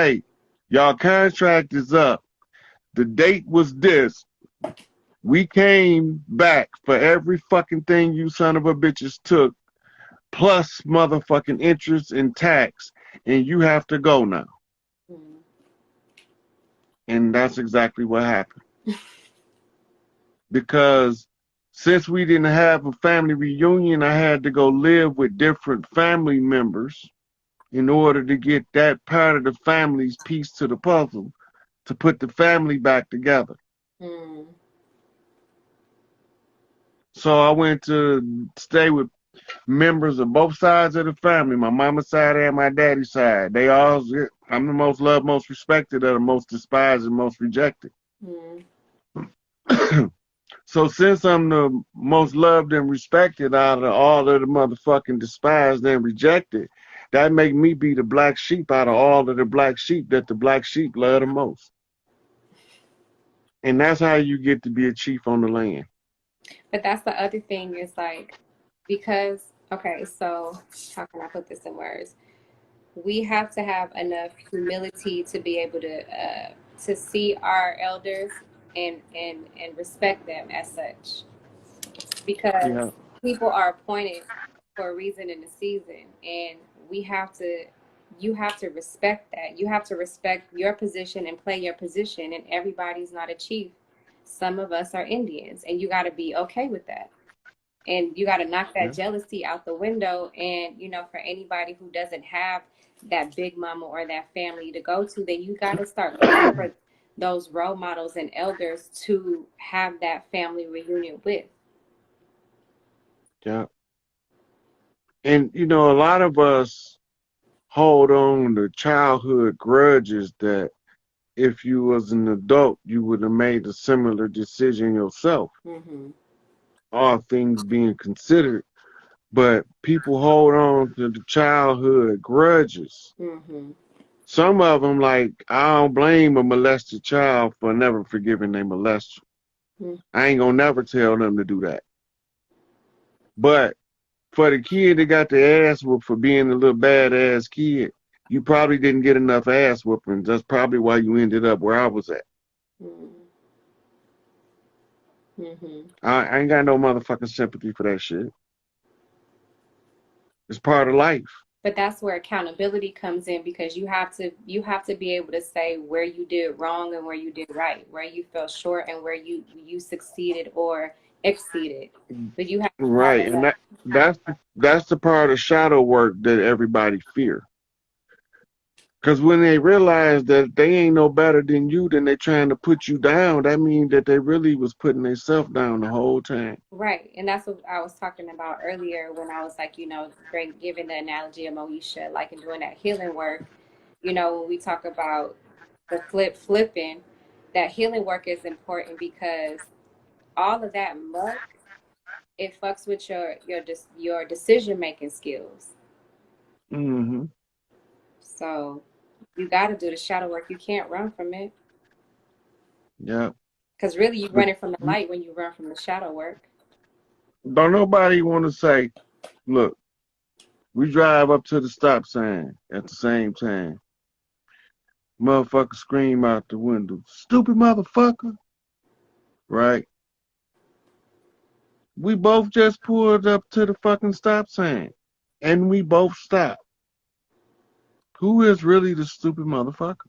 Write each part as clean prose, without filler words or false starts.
hey, y'all contract is up. The date was this. We came back for every fucking thing you son of a bitches took, plus motherfucking interest and tax, and you have to go now. Mm. And that's exactly what happened. Because since we didn't have a family reunion, I had to go live with different family members in order to get that part of the family's piece to the puzzle to put the family back together. Mm. So I went to stay with members of both sides of the family, my mama's side and my daddy's side. They all, I'm the most loved, most respected, or the most despised and most rejected. Mm. So since I'm the most loved and respected out of all of the motherfucking despised and rejected, that make me be the black sheep out of all of the black sheep that the black sheep love the most. And that's how you get to be a chief on the land. But that's the other thing is like, because, okay, so how can I put this in words? We have to have enough humility to be able to see our elders and respect them as such, because Yeah. people are appointed for a reason in the season, and we have to. You have to respect that. You have to respect your position and play your position. And everybody's not a chief. Some of us are Indians, and you got to be okay with that. And you got to knock that Yeah. jealousy out the window. And for anybody who doesn't have that big mama or that family to go to, then you got to start looking for those role models and elders to have that family reunion with. Yeah. And a lot of us hold on to childhood grudges that if you was an adult, you would have made a similar decision yourself, Mm-hmm. all things being considered. But people hold on to the childhood grudges. Mm-hmm. Some of them, like, I don't blame a molested child for never forgiving their molester. Mm-hmm. I ain't gonna never tell them to do that. But for the kid that got the ass whooped for being a little badass kid, you probably didn't get enough ass whoopings. That's probably why you ended up where I was at. Mm-hmm. I ain't got no motherfucking sympathy for that shit. It's part of life. But that's where accountability comes in, because you have to be able to say where you did wrong and where you did right, where you fell short and where you succeeded or exceeded. But you have to have Right. And enough. that's the part of shadow work that everybody fear. Because when they realize that they ain't no better than you, then they trying to put you down, that means that they really was putting themselves down the whole time. Right. And that's what I was talking about earlier when I was like, giving the analogy of Moesha, like in doing that healing work. When we talk about the flipping, that healing work is important because all of that muck, it fucks with your decision making skills. Mm-hmm. So you got to do the shadow work. You can't run from it, Yeah. because really you But running from the light when you run from the shadow work. don't nobody want to say, look, we drive up to the stop sign at the same time. Motherfucker scream out the window, stupid motherfucker. Right? We both just pulled up to the fucking stop sign. And we both stopped. Who is really the stupid motherfucker?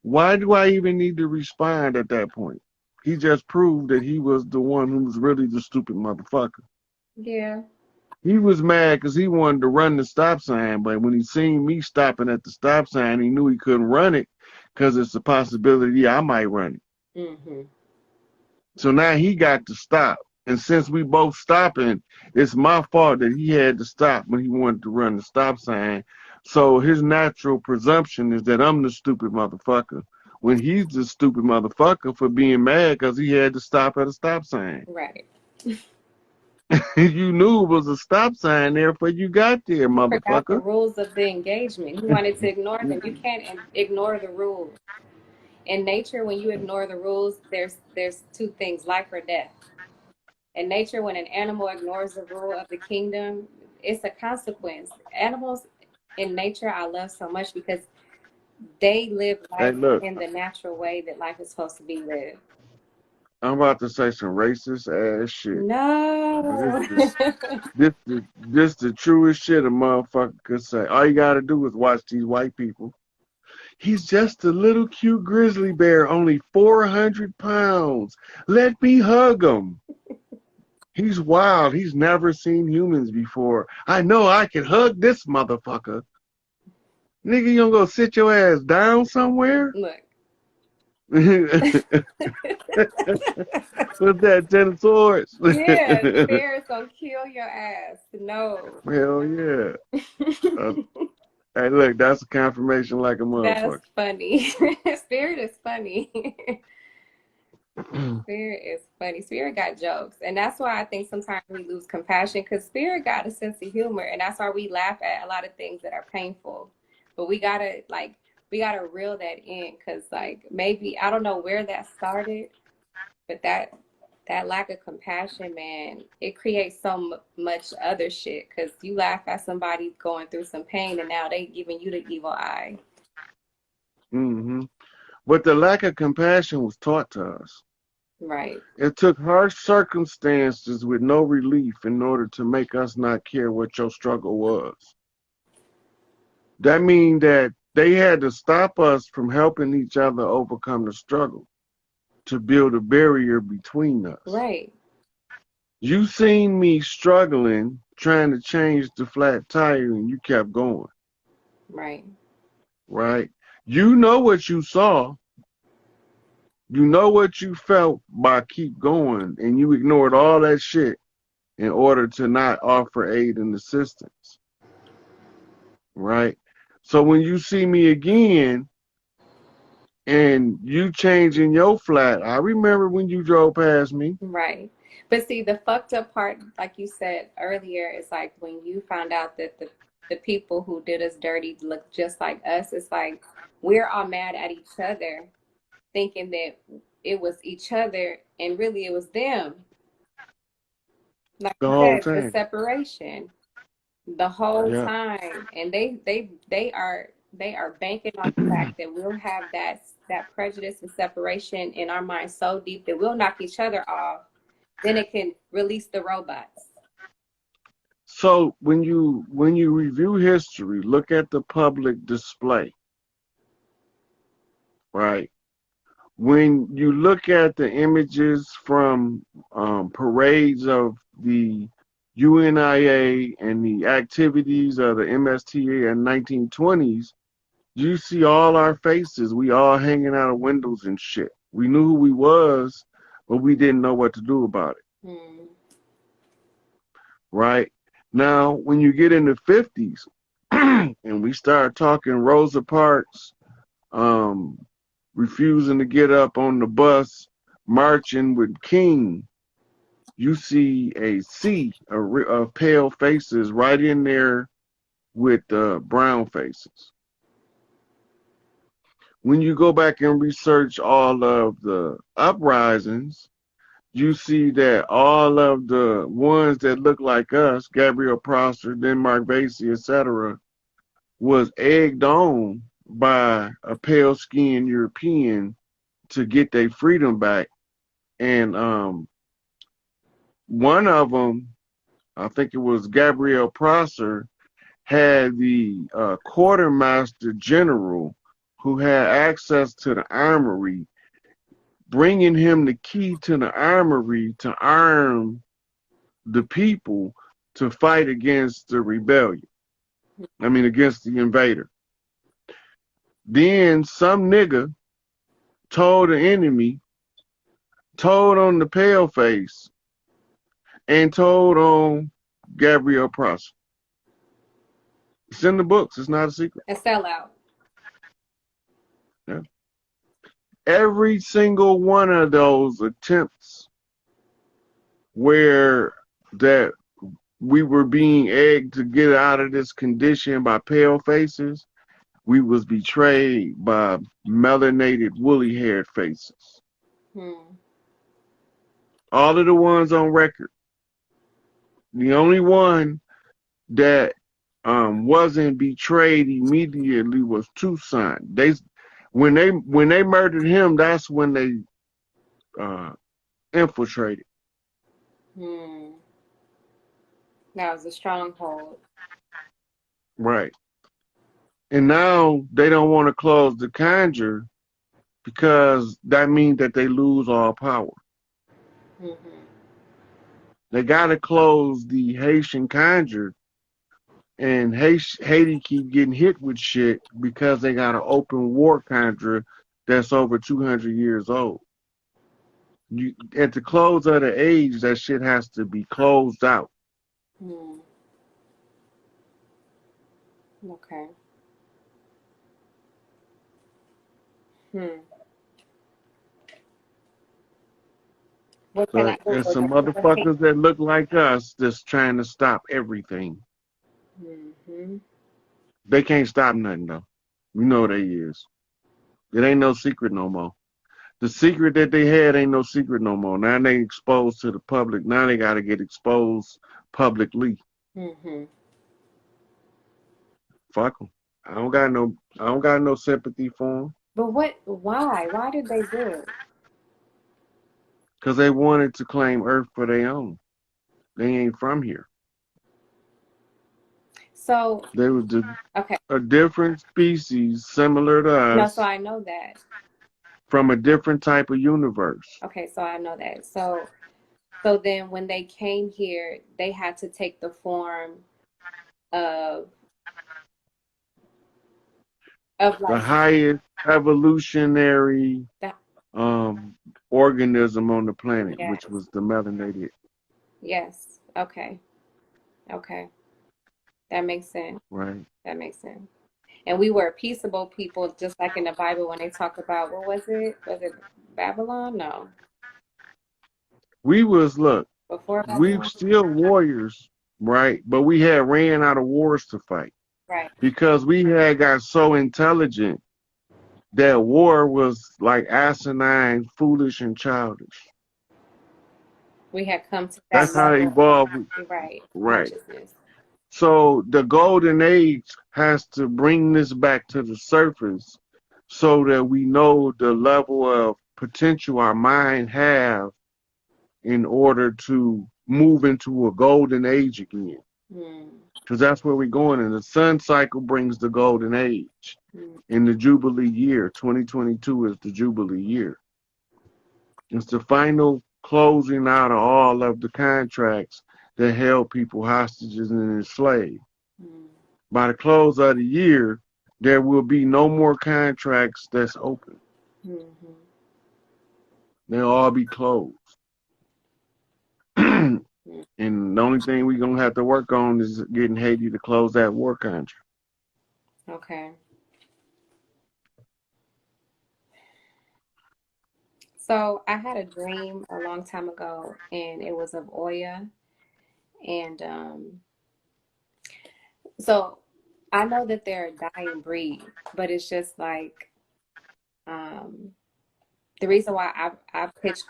Why do I even need to respond at that point? He just proved that he was the one who was really the stupid motherfucker. Yeah. He was mad because he wanted to run the stop sign, but when he seen me stopping at the stop sign, he knew he couldn't run it because it's a possibility I might run it. Mm-hmm. So now he got to stop. And since we both stopping, it's my fault that he had to stop when he wanted to run the stop sign. So his natural presumption is that I'm the stupid motherfucker, when he's the stupid motherfucker for being mad because he had to stop at a stop sign. Right. You knew it was a stop sign there before you got there, He forgot the motherfucker. rules of the engagement. He wanted to ignore them. You can't ignore the rules. In nature, when you ignore the rules, there's two things: life or death. In nature, when an animal ignores the rule of the kingdom, it's a consequence. Animals, in nature I love so much because they live Hey, life look, in the natural way that life is supposed to be lived. I'm about to say some racist ass shit. But No. this the truest shit a motherfucker could say. All you gotta do is watch these white people. He's just a little cute grizzly bear, only 400 pounds. Let me hug him. He's wild. He's never seen humans before. I know I can hug this motherfucker. Nigga, you gonna go sit your ass down somewhere? Look. What's that, 10 swords? Yeah, the bear is gonna kill your ass. No. Hell yeah. Uh, hey, look, that's a confirmation like a That's motherfucker. funny. Spirit is funny. Spirit is funny. Spirit got jokes. And that's why I think sometimes we lose compassion because Spirit got a sense of humor. And that's why we laugh at a lot of things that are painful. But we gotta reel that in because like maybe I don't know where that started, but that lack of compassion, man, it creates so much other shit because you laugh at somebody going through some pain and now they giving you the evil eye. Mm-hmm. But the lack of compassion was taught to us. Right. It took harsh circumstances with no relief in order to make us not care what your struggle was. That means that they had to stop us from helping each other overcome the struggle to build a barrier between us. Right. You seen me struggling, trying to change the flat tire, and you kept going. Right. Right? You know what you saw. You know what you felt by keep going, and you ignored all that shit in order to not offer aid and assistance. Right? So when you see me again and you changing your flat, I remember when you drove past me. Right. But see, the fucked up part, like you said earlier, is like when you found out that the people who did us dirty look just like us. It's like we're all mad at each other, thinking that it was each other, and really it was them. Like The you whole said, the time. separation the whole Yeah. time, and they are banking on the fact that we'll have that prejudice and separation in our minds so deep that we'll knock each other off. Then it can release the robots. So when you review history, look at the public display, right? When you look at the images from parades of the UNIA and the activities of the MSTA in 1920s, you see all our faces. We all hanging out of windows and shit. We knew who we was, but we didn't know what to do about it. Hmm. Right? Now, when you get in the 50s and we start talking Rosa Parks, um, refusing to get up on the bus, marching with King, you see a sea of pale faces right in there with brown faces. When you go back and research all of the uprisings, you see that all of the ones that look like us, Gabriel Prosser, Denmark Vesey, etc., was egged on by a pale-skinned European to get their freedom back. And one of them, I think it was Gabriel Prosser, had the quartermaster general who had access to the armory, bringing him the key to the armory to arm the people to fight against the rebellion. I mean, against the invader. Then some nigga told the enemy, told on the pale face, and told on Gabriel Prosser. It's in the books. It's not a secret. A sellout. Yeah. Every single one of those attempts where that we were being egged to get out of this condition by pale faces, we was betrayed by melanated, woolly-haired faces. Hmm. All of the ones on record. The only one that wasn't betrayed immediately was Tucson. When they murdered him, that's when they infiltrated. Hmm. That was a stronghold. Right. And now they don't want to close the conjure because that means that they lose all power. Mm-hmm. They got to close the Haitian conjure, and Haiti keep getting hit with shit because they got an open war conjure that's over 200 years old. At the close of the age, that shit has to be closed out. Hmm. Okay. Hmm. What can So I do there's with some it? motherfuckers that look like us that's trying to stop everything. Mm-hmm. They can't stop nothing though. You know they is. It ain't no secret no more. The secret that they had ain't no secret no more. Now they exposed to the public. Now they gotta get exposed publicly. Mm-hmm. Fuck them. I don't got no sympathy for them But what? Why? Why did they do it? because they wanted to claim Earth for their own. They ain't from here. So, They was okay. a different species, similar to No, so us, I know that. from a different type of universe. Okay, so I know that. So then when they came here, they had to take the form of The like highest evolutionary that. um, organism on the planet, which Yes. was the melanated. Yes. Okay. Okay. That makes sense. Right. That makes sense. And we were peaceable people, just like in the Bible when they talk about what was it? Was it Babylon? No. We was look, Before we Babylon? still warriors, right? But we had ran out of wars to fight Right. because we had got so intelligent that war was like asinine, foolish, and childish. We had come to that That's how it level. evolved. Right. Right. Consciousness. So the golden age has to bring this back to the surface so that we know the level of potential our mind have in order to move into a golden age again. Hmm. Because that's where we're going. And the sun cycle brings the golden age. Hmm. In the Jubilee year, 2022 is the Jubilee year. It's the final closing out of all of the contracts that held people hostages and enslaved. Hmm. By the close of the year, there will be no more contracts that's open. Hmm. They'll all be closed. And the only thing we're going to have to work on is getting Haiti to close that war contract. Okay. So I had a dream a long time ago, and it was of Oya. And so I know that they're a dying breed, but it's just like um, the reason why I pitched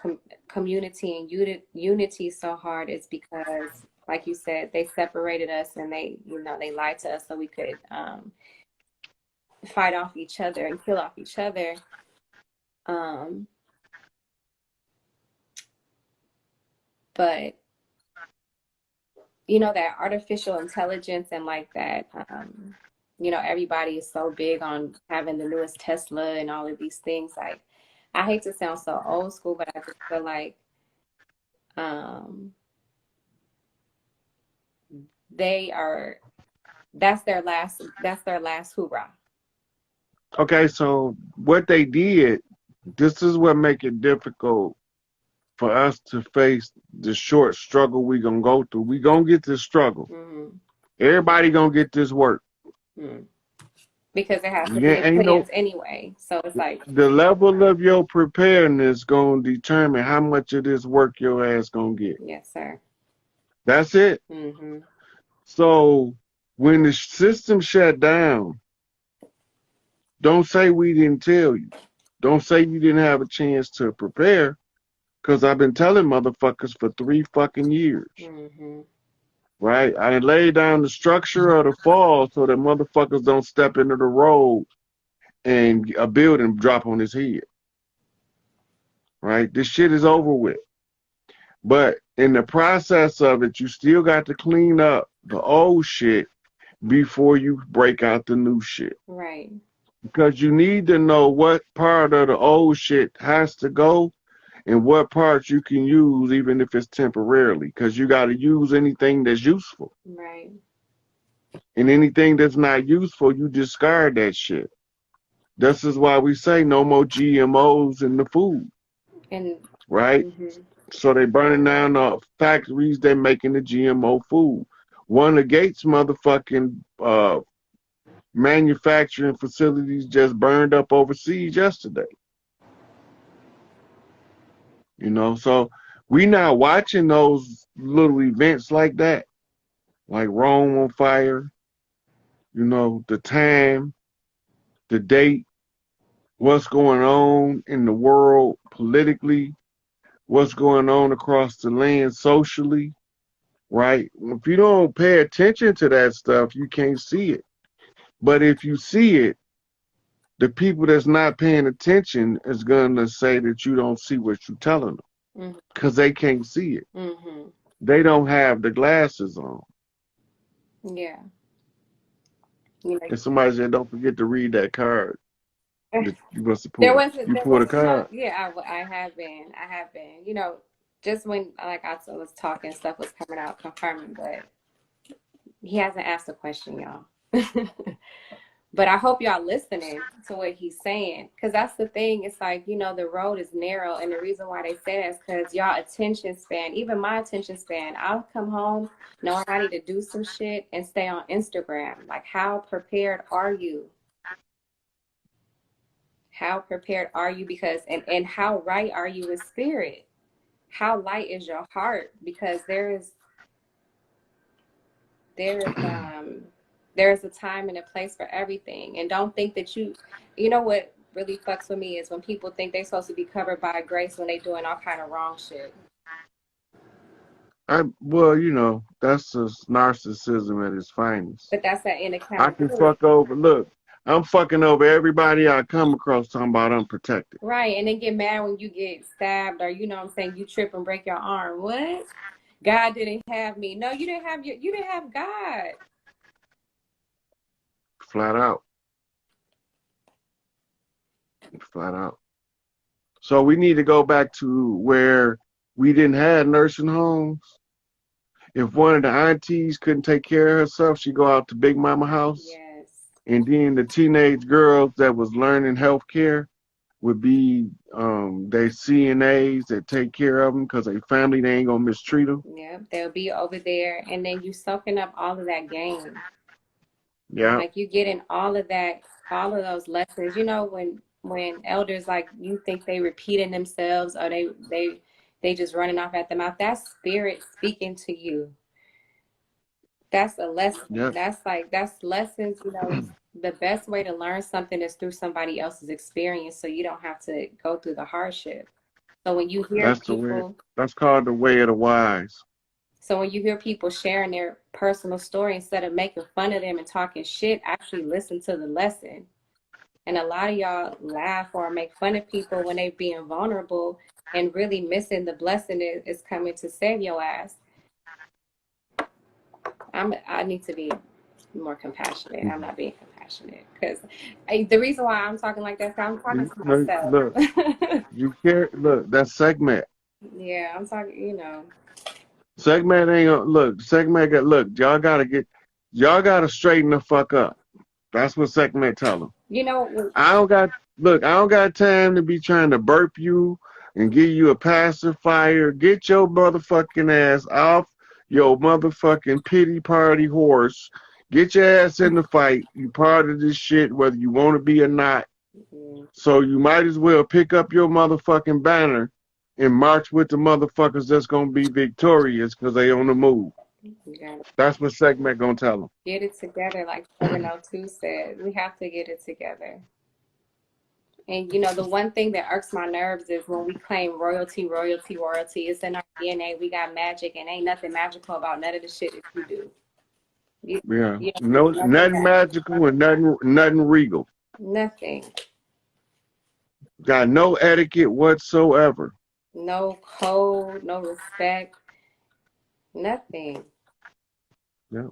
community and unity so hard is because, like you said, they separated us and they lied to us so we could fight off each other and kill off each other. Um, but that artificial intelligence and like that, everybody is so big on having the newest Tesla and all of these things. Like, I hate to sound so old school, but I just feel like um, they are that's their last hoorah. Okay, so what they did, this is what make it difficult for us to face the short struggle we gonna go through. We gonna get this struggle. Mm-hmm. Everybody gonna get this work. Mm. Because it has to be Yeah, in ain't no plans anyway. So it's like, the level of your preparedness gonna determine how much of this work your ass gonna get. yes, sir. That's it. Mm-hmm. So when the system shut down, don't say we didn't tell you. Don't say you didn't have a chance to prepare, because I've been telling motherfuckers for 3 fucking years. Mm-hmm. right? I laid down the structure of the fall so that motherfuckers don't step into the road and a building drop on his head, right? This shit is over with. But in the process of it, you still got to clean up the old shit before you break out the new shit. Right. Because you need to know what part of the old shit has to go and what parts you can use even if it's temporarily. Because you got to use anything that's useful. Right. And anything that's not useful, you discard that shit. This is why we say no more GMOs in the food. And right? So they burning down the factories, they making the GMO food. One of Gates' motherfucking manufacturing facilities just burned up overseas yesterday. You know, so we now watching those little events like that, like Rome on fire, you know, the time, the date, what's going on in the world politically, what's going on across the land socially, right? If you don't pay attention to that stuff, you can't see it. But if you see it, the people that's not paying attention is going to say that you don't see what you're telling them because they can't see it. They don't have the glasses on. Yeah. And somebody said, don't forget to read that card. You must have There was pulled a card. Yeah, I have been. You know, just when like I was talking, stuff was coming out confirming, but he hasn't asked a question, y'all. But I hope y'all listening to what he's saying, because that's the thing. It's like, you know, the road is narrow, and the reason why they say that is because y'all attention span, even my attention span, I'll come home knowing I need to do some shit and stay on Instagram. Like, how prepared are you? How prepared are you? Because and how right are you with spirit? How light is your heart? Because there's a time and a place for everything. And don't think that you know what really fucks with me is when people think they're supposed to be covered by grace when they doing all kind of wrong shit. Well, you know, that's just narcissism at its finest. But that's that inaccountability. I can fuck over. Look, I'm fucking over everybody I come across talking about unprotected. Right, and then get mad when you get stabbed or, you know what I'm saying, you trip and break your arm. What? God didn't have me. No, you didn't have God. Flat out. Flat out. So we need to go back to where we didn't have nursing homes. If one of the aunties couldn't take care of herself, she'd go out to Big Mama house. Yes. And then the teenage girls that was learning health care would be they CNAs that take care of them because they family, they ain't gonna mistreat them. Yeah, they'll be over there, and then you soaking up all of that game. Yeah. Like you getting all of that, all of those lessons. You know, when elders, like, you think they repeating themselves or they just running off at the mouth. That's spirit speaking to you. That's a lesson. Yep. That's lessons, you know. The best way to learn something is through somebody else's experience, so you don't have to go through the hardship. So when you hear that's called the way of the wise. So when you hear people sharing their personal story, instead of making fun of them and talking shit, actually listen to the lesson. And a lot of y'all laugh or make fun of people when they're being vulnerable and really missing the blessing is coming to save your ass. I need to be more compassionate. I'm not being compassionate because the reason why I'm talking like that is I'm talking to myself. Look, you care. Look, that's segment. Yeah, I'm talking. You know, segment ain't gonna look. Segment got look. Y'all gotta straighten the fuck up. That's what segment tell them. You know, I don't got time to be trying to burp you and give you a pacifier. Get your motherfucking ass off your motherfucking pity party horse. Get your ass in the fight. You part of this shit, whether you want to be or not. So you might as well pick up your motherfucking banner and march with the motherfuckers that's gonna be victorious because they on the move. That's what segment gonna tell them. Get it together, like 702 said. We have to get it together. And you know, the one thing that irks my nerves is when we claim royalty, royalty, royalty. It's in our DNA. We got magic, and ain't nothing magical about none of the shit that you do. Yeah. You don't do No, nothing nothing magic. magical and nothing regal. Nothing. Got no etiquette whatsoever. No code, no respect, nothing. Yeah.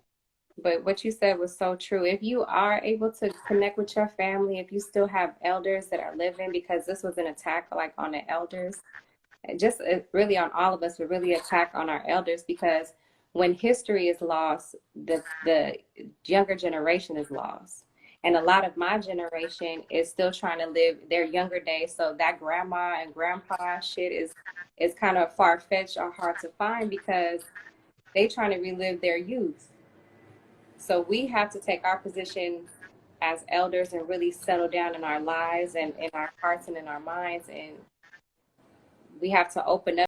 But what you said was so true. If you are able to connect with your family, if you still have elders that are living, because this was an attack like on the elders, just really on all of us, but really attack on our elders, because when history is lost, the younger generation is lost. And a lot of my generation is still trying to live their younger days. So that grandma and grandpa shit is kind of far-fetched or hard to find because they trying to relive their youth. So we have to take our position as elders and really settle down in our lives and in our hearts and in our minds. And we have to open up